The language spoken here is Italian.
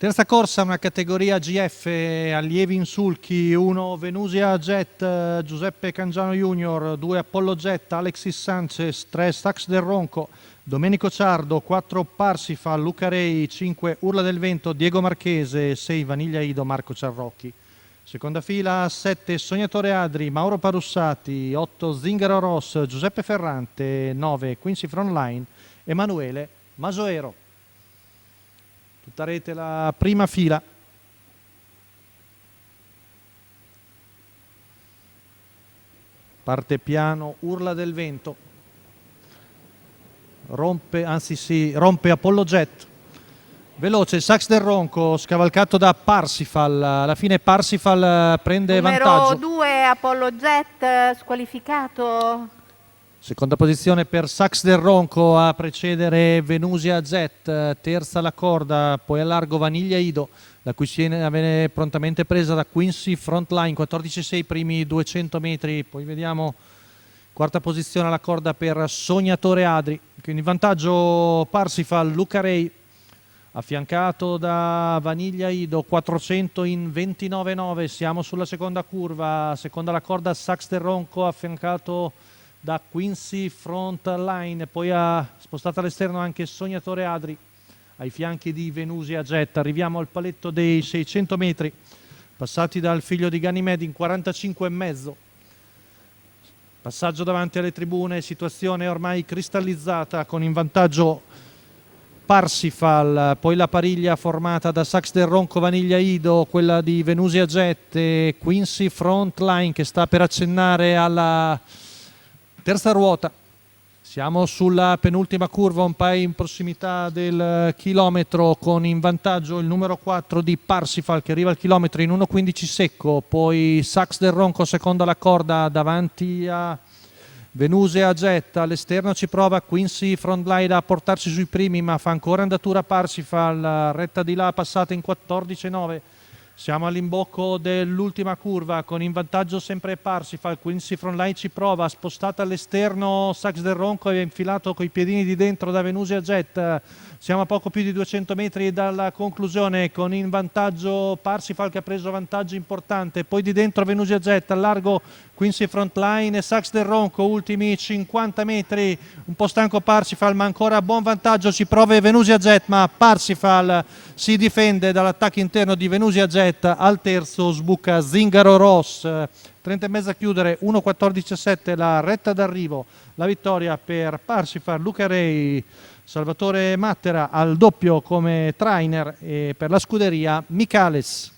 Terza corsa, una categoria GF, allievi insulchi, 1 Venusia Jet, Giuseppe Cangiano Junior, 2 Apollo Jet, Alexis Sanchez, 3 Sax del Ronco, Domenico Ciardo, 4 Parsifal, Luca Rei, 5 Urla del Vento, Diego Marchese, 6 Vaniglia Ido, Marco Ciarrocchi. Seconda fila, 7 Sognatore Adri, Mauro Parussati, 8 Zingaro Ross, Giuseppe Ferrante, 9 Quincy Frontline, Emanuele Masoero. Tutta rete la prima fila. Parte piano Urla del Vento. Rompe Apollo Jet. Veloce Sax del Ronco, scavalcato da Parsifal. Alla fine Parsifal prende vantaggio. Numero 2 Apollo Jet squalificato. Seconda posizione per Sax del Ronco, a precedere Venusia Jet, terza la corda, poi a largo Vaniglia Ido, la cui schiena viene prontamente presa da Quincy Frontline, 14,6 primi 200 metri, poi vediamo quarta posizione alla corda per Sognatore Adri, quindi in vantaggio Parsifal, Luca Rei, affiancato da Vaniglia Ido, 400 in 29,9, siamo sulla seconda curva, seconda la corda Sax del Ronco, affiancato da Quincy Frontline, poi ha spostato all'esterno anche Sognatore Adri ai fianchi di Venusia Jet. Arriviamo al paletto dei 600 metri, passati dal figlio di Ganymede in 45,5. Passaggio davanti alle tribune, situazione ormai cristallizzata con in vantaggio Parsifal, poi la pariglia formata da Sax del Ronco, Vaniglia Ido, quella di Venusia Jet e Quincy Frontline che sta per accennare alla terza ruota. Siamo sulla penultima curva, un paio in prossimità del chilometro, con in vantaggio il numero 4 di Parsifal che arriva al chilometro in 1,15 secco, poi Sax del Ronco seconda la corda davanti a Venusia Jet, all'esterno ci prova Quincy Frontline a portarsi sui primi, ma fa ancora andatura Parsifal, retta di là passata in 14,9. Siamo all'imbocco dell'ultima curva con in vantaggio sempre Parsifal, Quincy Frontline ci prova, spostata all'esterno Sax del Ronco e infilato coi piedini di dentro da Venusia Jet. Siamo a poco più di 200 metri dalla conclusione con in vantaggio Parsifal che ha preso vantaggio importante, poi di dentro Venusia Jet, al largo Quincy Frontline e Sax del Ronco, ultimi 50 metri, un po' stanco Parsifal ma ancora a buon vantaggio, ci prova Venusia Jet ma Parsifal si difende dall'attacco interno di Venusia Jet. Al terzo sbuca Zingaro Ross, 30,5 a chiudere, 1,14,7 la retta d'arrivo, la vittoria per Parsifal, Luca Rei, Salvatore Mattera al doppio come trainer e per la scuderia Michales.